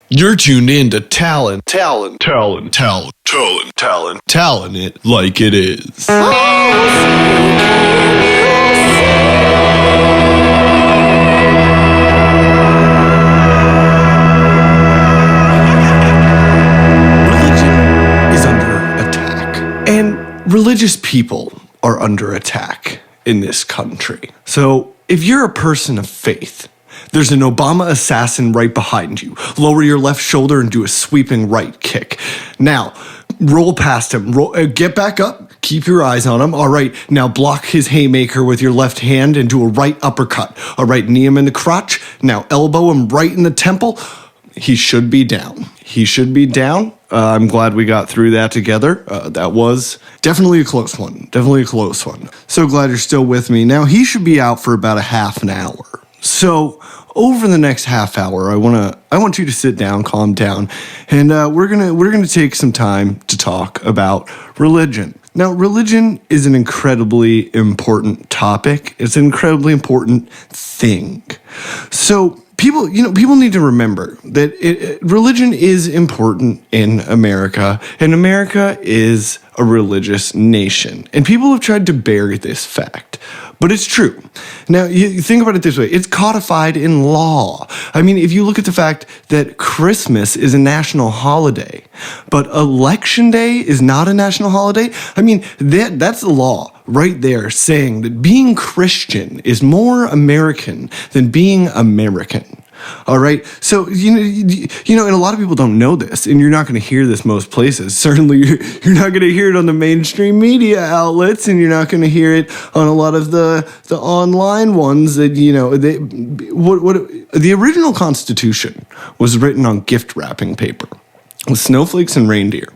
You're tuned in to Talon, Talon, Talon, Talon, Talon, Talon, Talon it like it is. Religion is under attack, and religious people are under attack in this country. So if you're a person of faith, there's an Obama assassin right behind you. Lower your left shoulder and do a sweeping right kick. Now, roll past him. Get back up. Keep your eyes on him. All right, now block his haymaker with your left hand and do a right uppercut. All right, knee him in the crotch. Now elbow him right in the temple. He should be down. He should be down. I'm glad we got through that together. That was definitely a close one. Definitely a close one. So glad you're still with me. Now, he should be out for about a half an hour. So over the next half hour, I want you to sit down, calm down, and we're gonna take some time to talk about religion. Now, religion is an incredibly important topic. It's an incredibly important thing. So people need to remember that religion is important in America, and America is a religious nation. And people have tried to bury this fact, but it's true. Now, you think about it this way. It's codified in law. I mean, if you look at the fact that Christmas is a national holiday, but Election Day is not a national holiday, I mean, that's the law right there saying that being Christian is more American than being American. All right. So, you know, and a lot of people don't know this, and you're not going to hear this most places. Certainly, you're not going to hear it on the mainstream media outlets, and you're not going to hear it on a lot of the online ones that, you know, the original Constitution was written on gift wrapping paper with snowflakes and reindeer.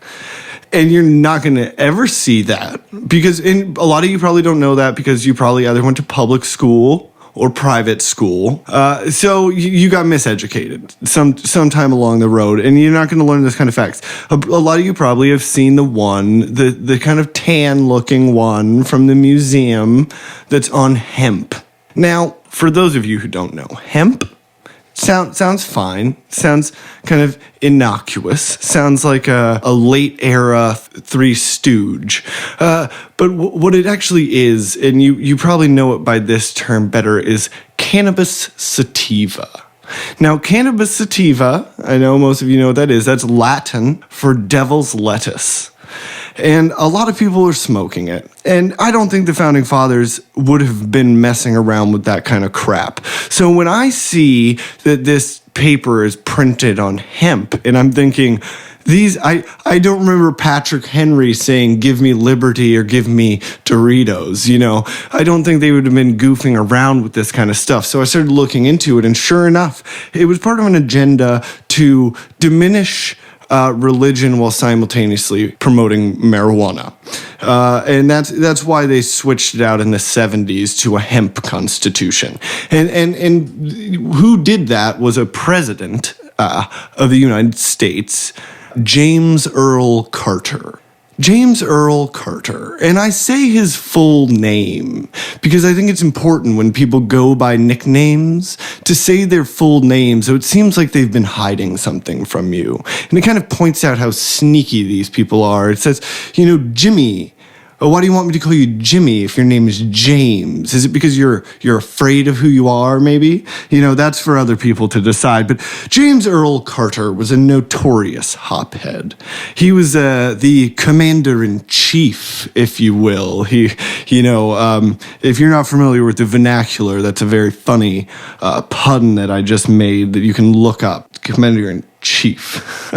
And you're not going to ever see that because, and a lot of you probably don't know that because you probably either went to public school or private school. So you got miseducated sometime along the road, and you're not going to learn this kind of facts. A lot of you probably have seen the kind of tan-looking one from the museum that's on hemp. Now, for those of you who don't know, hemp sounds fine. Sounds kind of innocuous. Sounds like a late era Three Stooge. But what it actually is, and you probably know it by this term better, is cannabis sativa. Now, cannabis sativa, I know most of you know what that is. That's Latin for devil's lettuce. And a lot of people are smoking it. And I don't think the founding fathers would have been messing around with that kind of crap. So when I see that this paper is printed on hemp, and I'm thinking, I don't remember Patrick Henry saying, give me liberty or give me Doritos, you know. I don't think they would have been goofing around with this kind of stuff. So I started looking into it, and sure enough, it was part of an agenda to diminish religion while simultaneously promoting marijuana. And that's why they switched it out in the 70s to a hemp constitution. And who did that was a president of the United States, James Earl Carter. James Earl Carter. And I say his full name because I think it's important when people go by nicknames to say their full name, so it seems like they've been hiding something from you. And it kind of points out how sneaky these people are. It says, you know, Jimmy. Oh, why do you want me to call you Jimmy if your name is James? Is it because you're afraid of who you are, maybe? You know, that's for other people to decide. But James Earl Carter was a notorious hophead. He was the commander-in-chief, if you will. If you're not familiar with the vernacular, that's a very funny pun that I just made that you can look up. Commander-in-chief.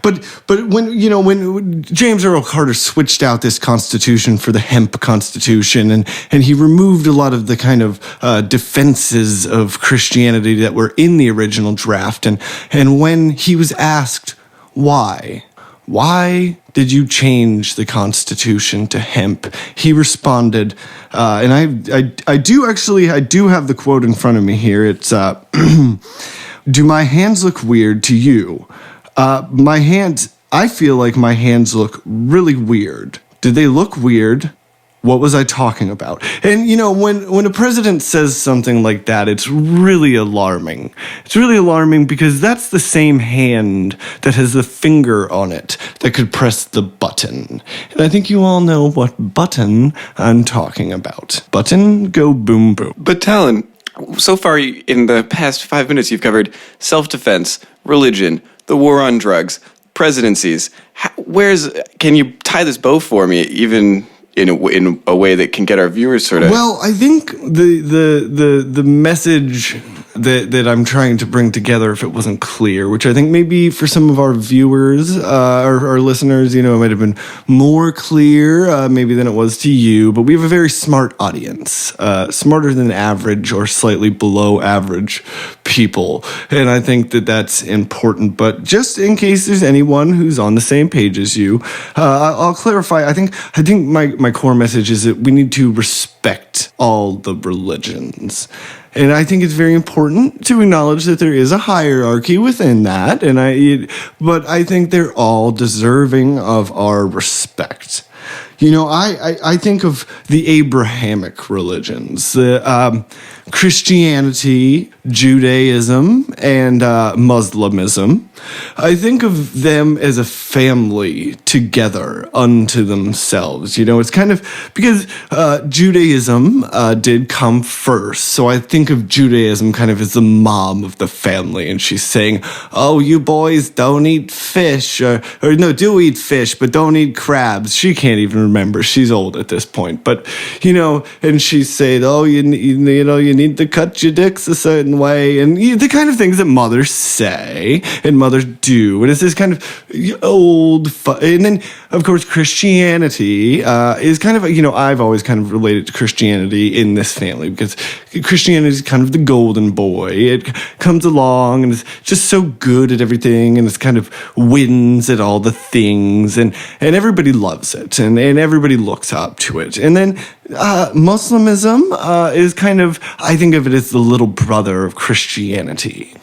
But when James Earl Carter switched out this constitution for the hemp constitution, and he removed a lot of the kind of defenses of Christianity that were in the original draft, and when he was asked why did you change the Constitution to hemp, he responded, and I do have the quote in front of me here. It's do my hands look weird to you? My hands, I feel like my hands look really weird. Do they look weird? What was I talking about? And, when a president says something like that, it's really alarming. It's really alarming because that's the same hand that has the finger on it that could press the button. And I think you all know what button I'm talking about. Button, go boom, boom. But Talon, so far in the past 5 minutes, you've covered self-defense, religion, the war on drugs, presidencies. Can you tie this bow for me, even in a way that can get our viewers sort of... Well, I think the message that I'm trying to bring together, if it wasn't clear, which I think maybe for some of our viewers, our listeners, it might have been more clear maybe than it was to you, but we have a very smart audience, smarter than average or slightly below average people, and I think that that's important. But just in case there's anyone who's on the same page as you, I'll clarify. I think my core message is that we need to respect all the religions. And I think it's very important to acknowledge that there is a hierarchy within that, but I think they're all deserving of our respect. I think of the Abrahamic religions, Christianity, Judaism, and Muslimism. I think of them as a family together unto themselves. It's kind of because Judaism did come first. So I think of Judaism kind of as the mom of the family. And she's saying, oh, you boys don't eat fish or no, do eat fish, but don't eat crabs. She can't even remember. She's old at this point. But, and she's saying, oh, you need to cut your dicks a certain way. And the kind of things that mothers say and mothers do. And it's this kind of old... And then, of course, Christianity is kind of... I've always kind of related to Christianity in this family because Christianity is kind of the golden boy. It comes along and is just so good at everything and it's kind of wins at all the things and everybody loves it and everybody looks up to it. And then Muslimism is kind of... I think of it as the little brother of Christianity.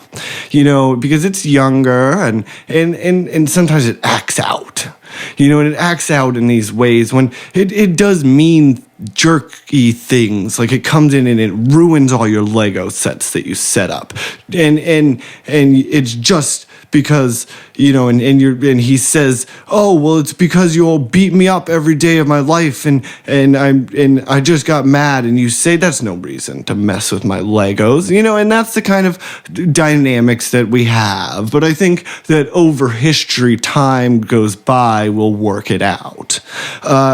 Because it's younger and sometimes it acts out. And it acts out in these ways when it does mean jerky things. Like it comes in and it ruins all your Lego sets that you set up. And it's just because, and he says, oh, well, it's because you all beat me up every day of my life and I just got mad. And you say that's no reason to mess with my Legos, and that's the kind of dynamics that we have. But I think that over history, time goes by, we'll work it out.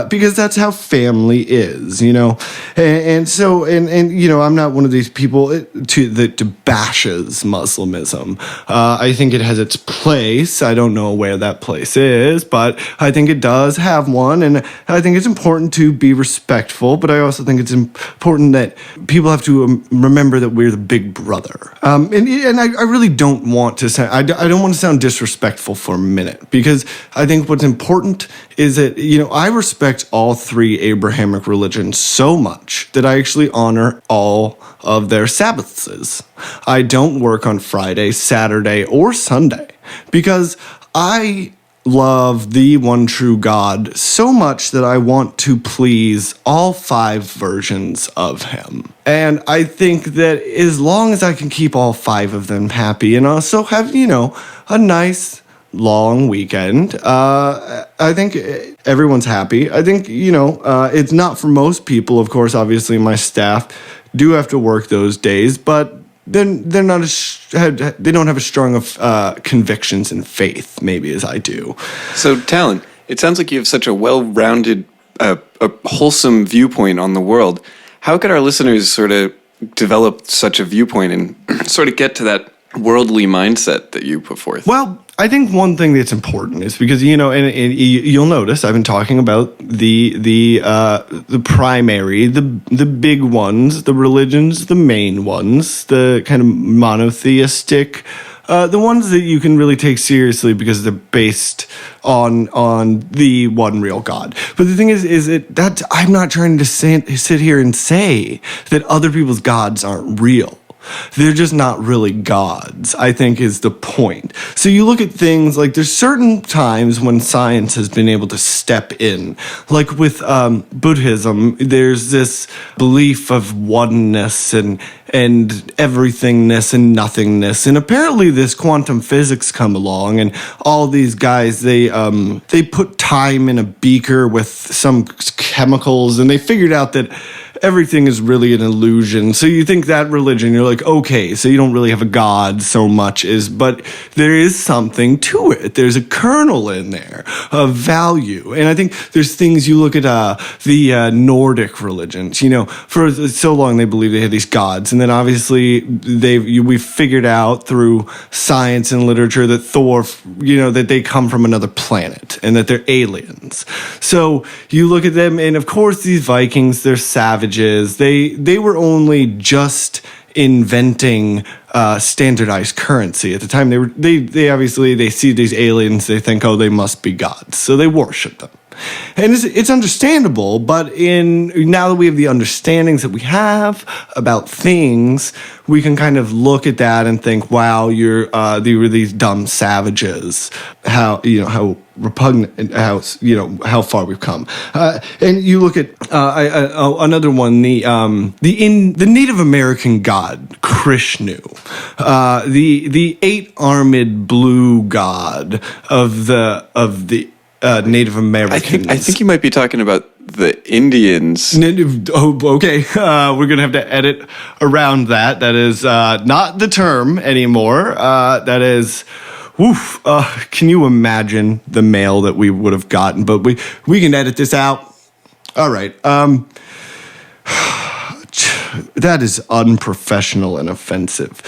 Because that's how family is, and so, I'm not one of these people that bashes Muslimism. I think it has its place. I don't know where that place is, but I think it does have one, and I think it's important to be respectful, but I also think it's important that people have to remember that we're the big brother. And I really don't want to sound, I don't want to sound disrespectful for a minute, because I think what's important is that, I respect all three Abrahamic religions so much that I actually honor all of their Sabbaths. I don't work on Friday, Saturday, or Sunday because I love the one true God so much that I want to please all 5 versions of him. And I think that as long as I can keep all 5 of them happy and also have, a nice long weekend, I think everyone's happy. I think, it's not for most people, of course. Obviously, my staff do have to work those days, but they're not they don't have as strong of convictions and faith maybe as I do. So, Talon, it sounds like you have such a well-rounded, a wholesome viewpoint on the world. How could our listeners sort of develop such a viewpoint and sort of get to that worldly mindset that you put forth? Well, I think one thing that's important is because, and you'll notice I've been talking about the primary, the big ones, the religions, the main ones, the kind of monotheistic, the ones that you can really take seriously because they're based on the one real God. But the thing is that I'm not trying to sit here and say that other people's gods aren't real. They're just not really gods, I think is the point. So you look at things like there's certain times when science has been able to step in. Like with Buddhism, there's this belief of oneness and everythingness and nothingness. And apparently this quantum physics come along, and all these guys, they put time in a beaker with some chemicals, and they figured out that everything is really an illusion. So you think that religion, you're like, okay, so you don't really have a god so much but there is something to it. There's a kernel in there of value. And I think there's things you look at the Nordic religions, for so long they believed they had these gods. And then obviously we figured out through science and literature that Thor, that they come from another planet and that they're aliens. So you look at them, and of course these Vikings, they're savages. They were only just inventing standardized currency at the time. They obviously see these aliens, they think, oh, they must be gods, so they worship them. And it's understandable, but now that we have the understandings that we have about things, we can kind of look at that and think, wow, they were these dumb savages. How repugnant and how far we've come. And you look at another one, the Native American god Krishnu, the 8-armed blue god of the Native Americans. I think you might be talking about the Indians. Oh, okay. We're going to have to edit around that. That is not the term anymore. That is... Woof. Can you imagine the mail that we would have gotten? But we can edit this out. All right. That is unprofessional and offensive.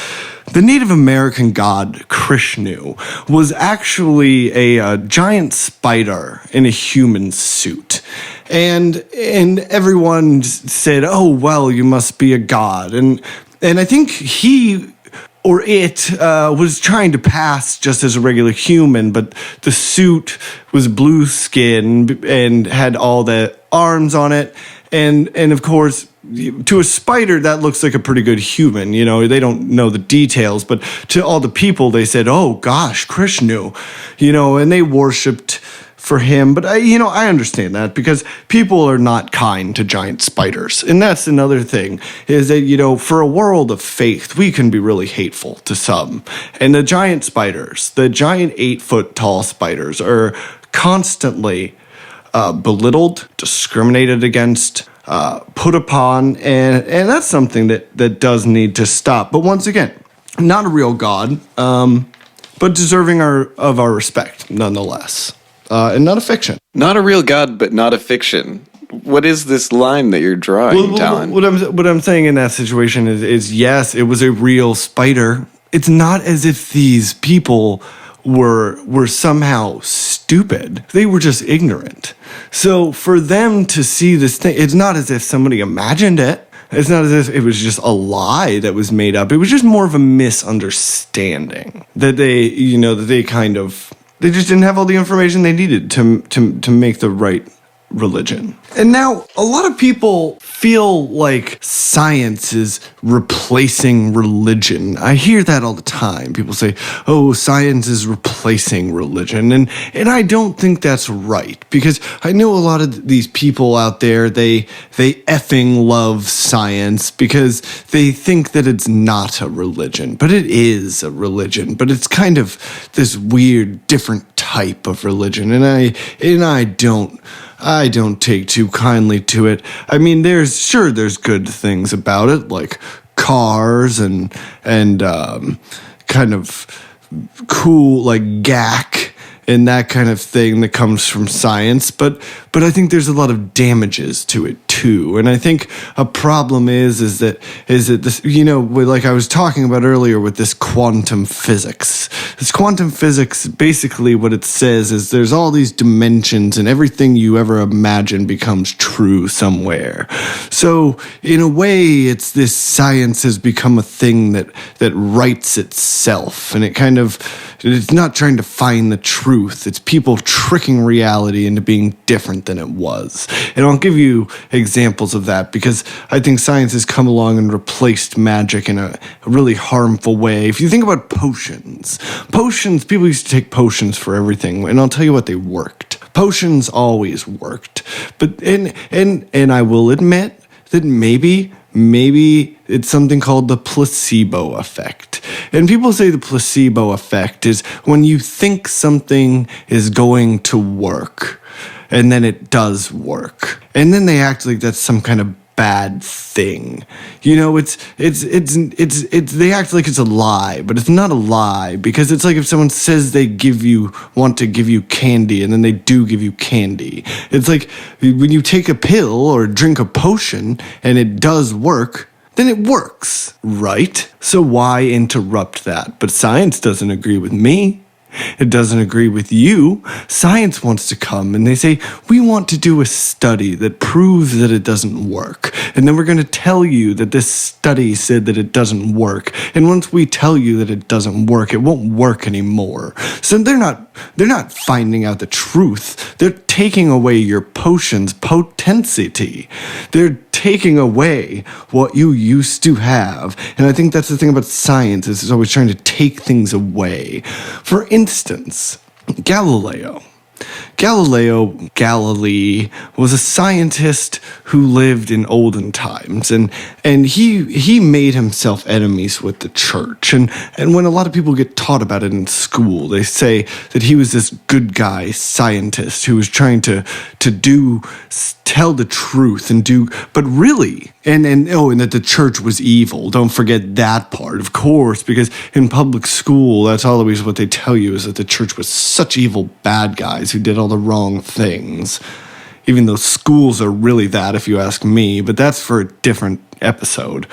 The Native American god Krishnu was actually a giant spider in a human suit. And everyone said, oh, well, you must be a god. And I think he... or it was trying to pass just as a regular human, but the suit was blue skin and had all the arms on it. And of course, to a spider, that looks like a pretty good human. They don't know the details, but to all the people, they said, oh, gosh, Krishnu, and they worshipped for him. But I understand that, because people are not kind to giant spiders. And that's another thing, is that, for a world of faith, we can be really hateful to some. And the giant spiders, the giant 8-foot tall spiders, are constantly belittled, discriminated against, put upon, and that's something that does need to stop. But once again, not a real god, but deserving of our respect nonetheless. And not a fiction. Not a real god, but not a fiction. What is this line that you're drawing, Talon? What I'm saying in that situation is yes, it was a real spider. It's not as if these people were somehow stupid. They were just ignorant. So for them to see this thing, it's not as if somebody imagined it. It's not as if it was just a lie that was made up. It was just more of a misunderstanding that they just didn't have all the information they needed to make the right religion. And now a lot of people feel like science is replacing religion. I hear that all the time. People say, oh, science is replacing religion. And I don't think that's right, because I know a lot of these people out there, they effing love science because they think that it's not a religion, but it is a religion, but it's kind of this weird, different type of religion. And I don't take too kindly to it. I mean, there's good things about it, like cars and kind of cool, like GAC and that kind of thing that comes from science. But I think there's a lot of damages to it too. And I think a problem is that this, like I was talking about earlier with this quantum physics. This quantum physics, basically what it says is there's all these dimensions and everything you ever imagine becomes true somewhere. So in a way, it's this science has become a thing that writes itself, and it's not trying to find the truth. It's people tricking reality into being different than it was. And I'll give you examples examples of that because I think science has come along and replaced magic in a really harmful way. If you think about potions, people used to take potions for everything, and I'll tell you what, they worked. Potions always worked. But and I will admit that maybe it's something called the placebo effect. And people say the placebo effect is when you think something is going to work, and then it does work. And then they act like that's some kind of bad thing. They act like it's a lie, but it's not a lie, because it's like if someone says they want to give you candy, and then they do give you candy. It's like when you take a pill or drink a potion and it does work, then it works, right? So why interrupt that? But science doesn't agree with me. It doesn't agree with you. Science wants to come and they say, we want to do a study that proves that it doesn't work. And then we're going to tell you that this study said that it doesn't work. And once we tell you that it doesn't work, it won't work anymore. So they're not finding out the truth. They're taking away your potion's potency. They're taking away what you used to have. And I think that's the thing about science, is it's always trying to take things away. For instance, Galilei was a scientist who lived in olden times, and he made himself enemies with the church. And when a lot of people get taught about it in school, they say that he was this good guy scientist who was trying to tell the truth but really, and that the church was evil. Don't forget that part, of course, because in public school, that's always what they tell you, is that the church was such evil bad guys who did all the wrong things. Even though schools are really that, if you ask me, but that's for a different episode.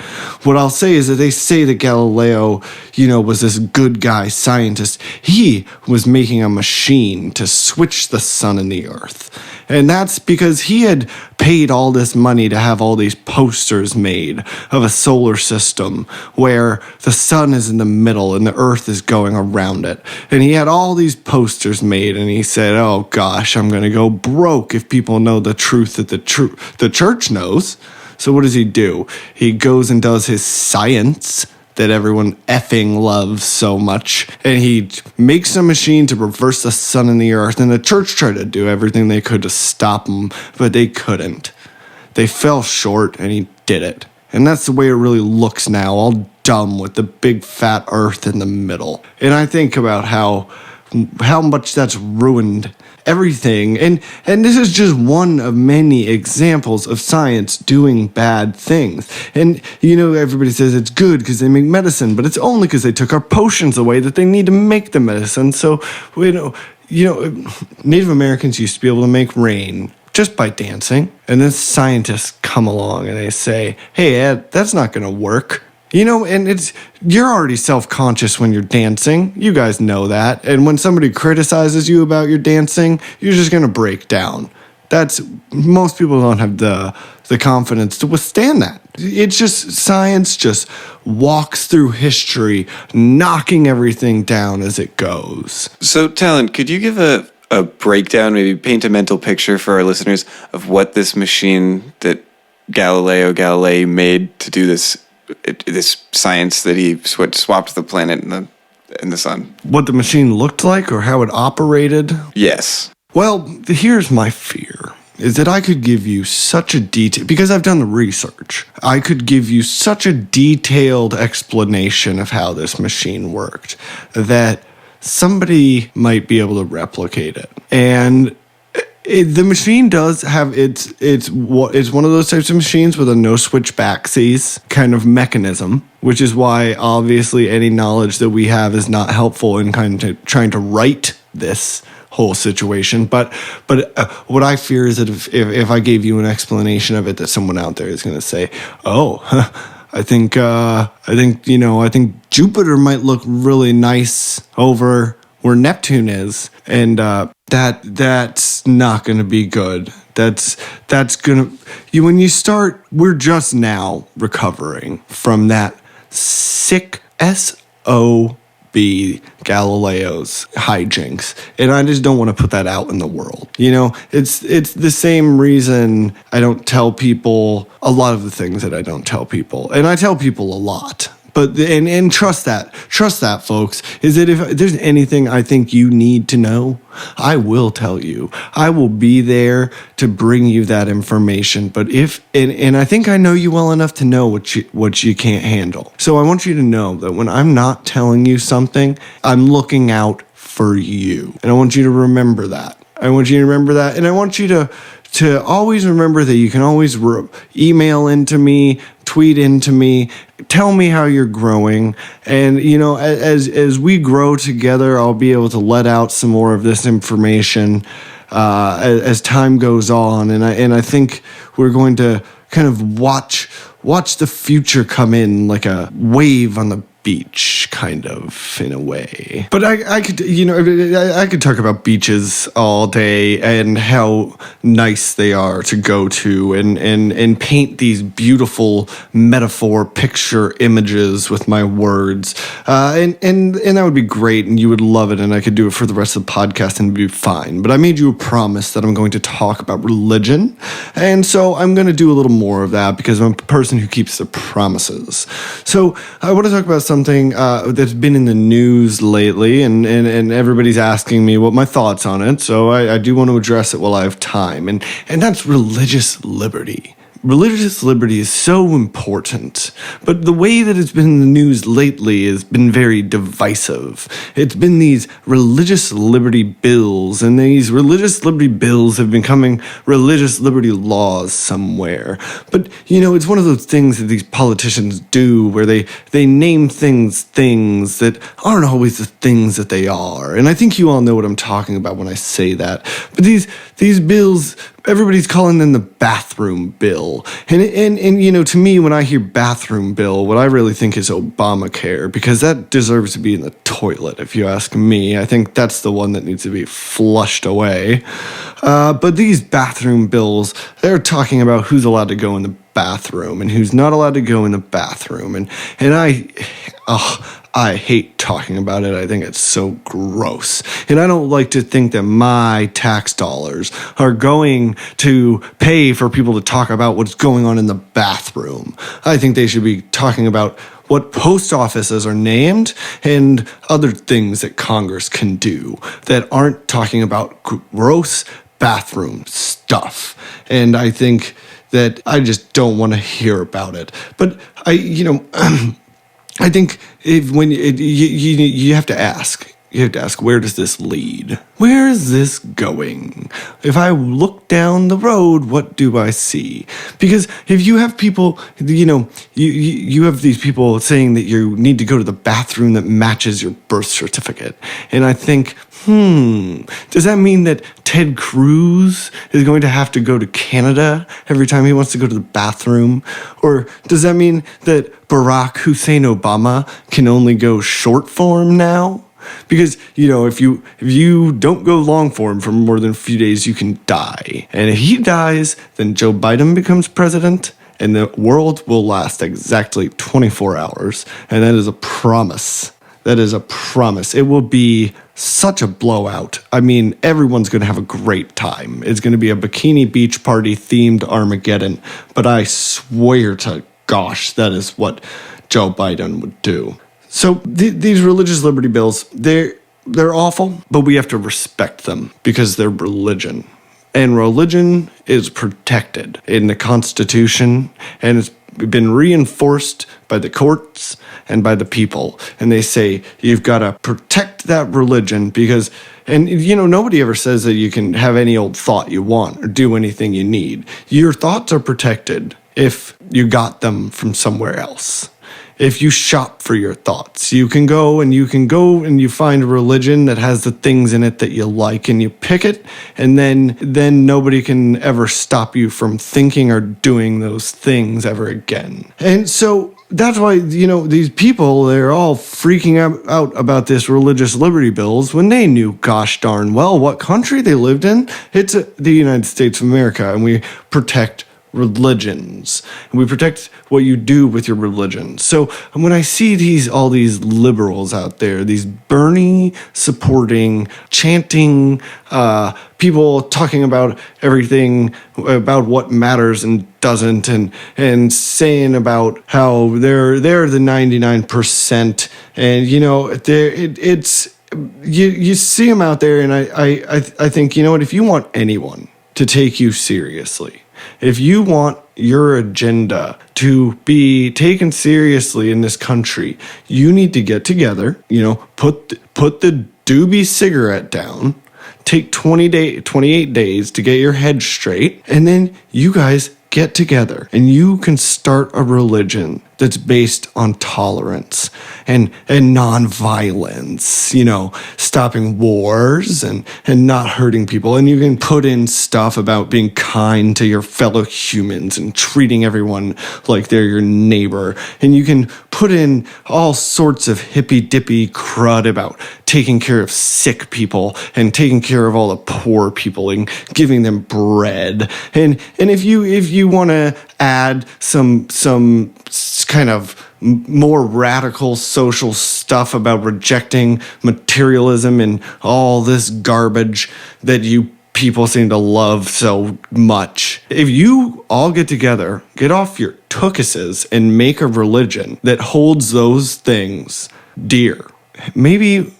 What I'll say is that they say that Galileo, was this good guy scientist. He was making a machine to switch the sun and the earth. And that's because he had paid all this money to have all these posters made of a solar system where the sun is in the middle and the earth is going around it. And he had all these posters made, and he said, oh gosh, I'm going to go broke if people know the truth that the church knows. So what does he do? He goes and does his science that everyone effing loves so much, and he makes a machine to reverse the sun and the earth, and the church tried to do everything they could to stop him, but they couldn't. They fell short, and he did it. And that's the way it really looks now, all dumb with the big fat earth in the middle. And I think about how much that's ruined everything. And this is just one of many examples of science doing bad things. And, everybody says it's good because they make medicine, but it's only because they took our potions away that they need to make the medicine. So, Native Americans used to be able to make rain just by dancing. And then scientists come along and they say, hey, Ed, that's not going to work. And you're already self-conscious when you're dancing. You guys know that. And when somebody criticizes you about your dancing, you're just going to break down. Most people don't have the confidence to withstand that. It's just, science just walks through history, knocking everything down as it goes. So, Talon, could you give a breakdown, maybe paint a mental picture for our listeners of what this machine that Galilei made to do this science that he swapped the planet and the sun? What the machine looked like or how it operated? Yes. Well, here's my fear, is that I could give you such a because I've done the research, I could give you such a detailed explanation of how this machine worked that somebody might be able to replicate it. And the machine does have it's one of those types of machines with a no switch backsies kind of mechanism, which is why obviously any knowledge that we have is not helpful in kind of trying to right this whole situation. But what I fear is that if I gave you an explanation of it, that someone out there is going to say, "Oh, I think Jupiter might look really nice over where Neptune is," and that's not going to be good. That's going to, when you start, we're just now recovering from that sick SOB be Galileo's hijinks. And I just don't want to put that out in the world. It's the same reason I don't tell people a lot of the things that I don't tell people. And I tell people a lot. But and trust that, folks, is that if there's anything I think you need to know, I will tell you. I will be there to bring you that information. But and I think I know you well enough to know what you can't handle. So I want you to know that when I'm not telling you something, I'm looking out for you. And I want you to remember that. And I want you to always remember that you can always email into me, tweet into me, tell me how you're growing. And, as we grow together, I'll be able to let out some more of this information as time goes on. And I think we're going to kind of watch the future come in like a wave on the beach, kind of, in a way. But I could talk about beaches all day and how nice they are to go to and paint these beautiful metaphor picture images with my words. And that would be great, and you would love it, and I could do it for the rest of the podcast and it'd be fine. But I made you a promise that I'm going to talk about religion, and so I'm going to do a little more of that because I'm a person who keeps their promises. So I want to talk about something that's been in the news lately, and everybody's asking me what my thoughts on it, so I do want to address it while I have time, and that's religious liberty. Religious liberty is so important, but the way that it's been in the news lately has been very divisive. It's been these religious liberty bills, and these religious liberty bills have been becoming religious liberty laws somewhere. But, it's one of those things that these politicians do where they name things that aren't always the things that they are. And I think you all know what I'm talking about when I say that. But these bills, everybody's calling them the bathroom bill. And to me, when I hear bathroom bill, what I really think is Obamacare, because that deserves to be in the toilet, if you ask me. I think that's the one that needs to be flushed away. But these bathroom bills, they're talking about who's allowed to go in the bathroom and who's not allowed to go in the bathroom. And I hate talking about it. I think it's so gross. And I don't like to think that my tax dollars are going to pay for people to talk about what's going on in the bathroom. I think they should be talking about what post offices are named and other things that Congress can do that aren't talking about gross bathroom stuff. And I think that I just don't want to hear about it. But I think you have to ask. You have to ask, where does this lead? Where is this going? If I look down the road, what do I see? Because if you have people, you have these people saying that you need to go to the bathroom that matches your birth certificate. And I think, does that mean that Ted Cruz is going to have to go to Canada every time he wants to go to the bathroom? Or does that mean that Barack Hussein Obama can only go short form now? Because, if you don't go long form for more than a few days, you can die. And if he dies, then Joe Biden becomes president, and the world will last exactly 24 hours. And that is a promise. That is a promise. It will be such a blowout. I mean, everyone's going to have a great time. It's going to be a Bikini Beach Party themed Armageddon. But I swear to gosh, that is what Joe Biden would do. So these religious liberty bills, they're awful, but we have to respect them because they're religion. And religion is protected in the Constitution, and it's been reinforced by the courts and by the people. And they say you've got to protect that religion because, nobody ever says that you can have any old thought you want or do anything you need. Your thoughts are protected if you got them from somewhere else. If you shop for your thoughts, you can go and you find a religion that has the things in it that you like and you pick it, and then nobody can ever stop you from thinking or doing those things ever again. And so that's why, these people, they're all freaking out about this religious liberty bills when they knew gosh darn well what country they lived in. It's the United States of America, and we protect religions, and we protect what you do with your religion. So when I see all these liberals out there, these Bernie supporting, chanting, people talking about everything, about what matters and doesn't, and saying about how they're the 99%, and it's you see them out there, and I think, you know what, if you want anyone to take you seriously, if you want your agenda to be taken seriously in this country, you need to get together, put the doobie cigarette down, take 28 days to get your head straight, and then you guys get together and you can start a religion that's based on tolerance and nonviolence, stopping wars and not hurting people. And you can put in stuff about being kind to your fellow humans and treating everyone like they're your neighbor. And you can put in all sorts of hippy-dippy crud about taking care of sick people and taking care of all the poor people and giving them bread. And if you want to add some kind of more radical social stuff about rejecting materialism and all this garbage that you people seem to love so much. If you all get together, get off your tookuses and make a religion that holds those things dear, maybe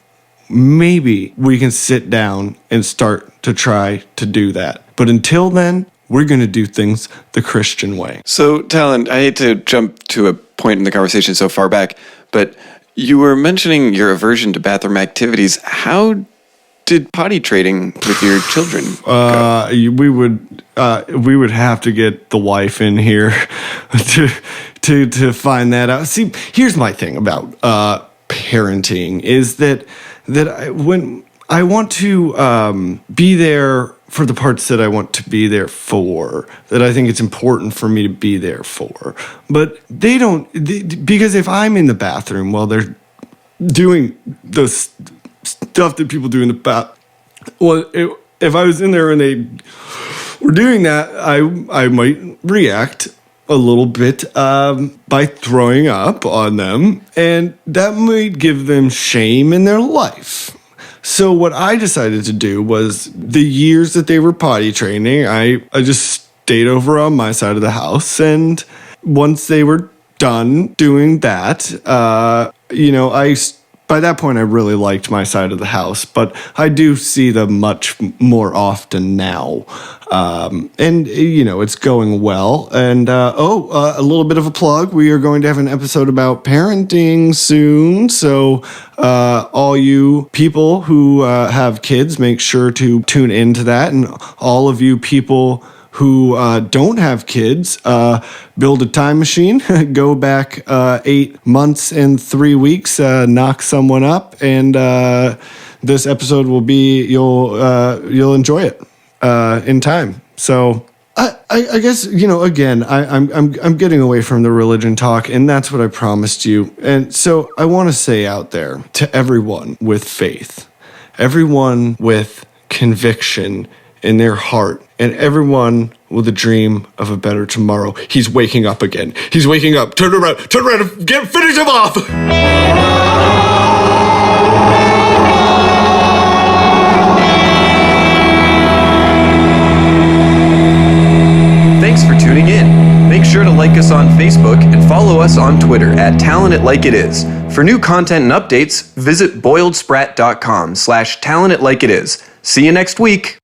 we can sit down and start to try to do that. But until then, we're going to do things the Christian way. So, Talon, I hate to jump to a point in the conversation so far back, but you were mentioning your aversion to bathroom activities. How did potty training with your children go? We would have to get the wife in here to find that out. See, here's my thing about parenting is that when I want to be there for the parts that I want to be there for, that I think it's important for me to be there for. But they don't, because if I'm in the bathroom while they're doing the stuff that people do in the bath, if I was in there and they were doing that, I might react a little bit by throwing up on them, and that might give them shame in their life. So what I decided to do was the years that they were potty training, I just stayed over on my side of the house. And once they were done doing that, by that point I really liked my side of the house, but I do see them much more often now. And it's going well. And, a little bit of a plug. We are going to have an episode about parenting soon. So, all you people who have kids, make sure to tune into that. And all of you people who don't have kids, build a time machine, go back 8 months and 3 weeks, knock someone up, and this episode will be, you'll enjoy it in time. So I guess, again, I'm getting away from the religion talk, and that's what I promised you. And so I want to say out there to everyone with faith, everyone with conviction in their heart, and everyone with a dream of a better tomorrow. He's waking up again. He's waking up. Turn around, and finish him off! Thanks for tuning in. Make sure to like us on Facebook and follow us on Twitter at TalonItLikeItIs. For new content and updates, visit boiledsprat.com/TalonItLikeItIs. See you next week.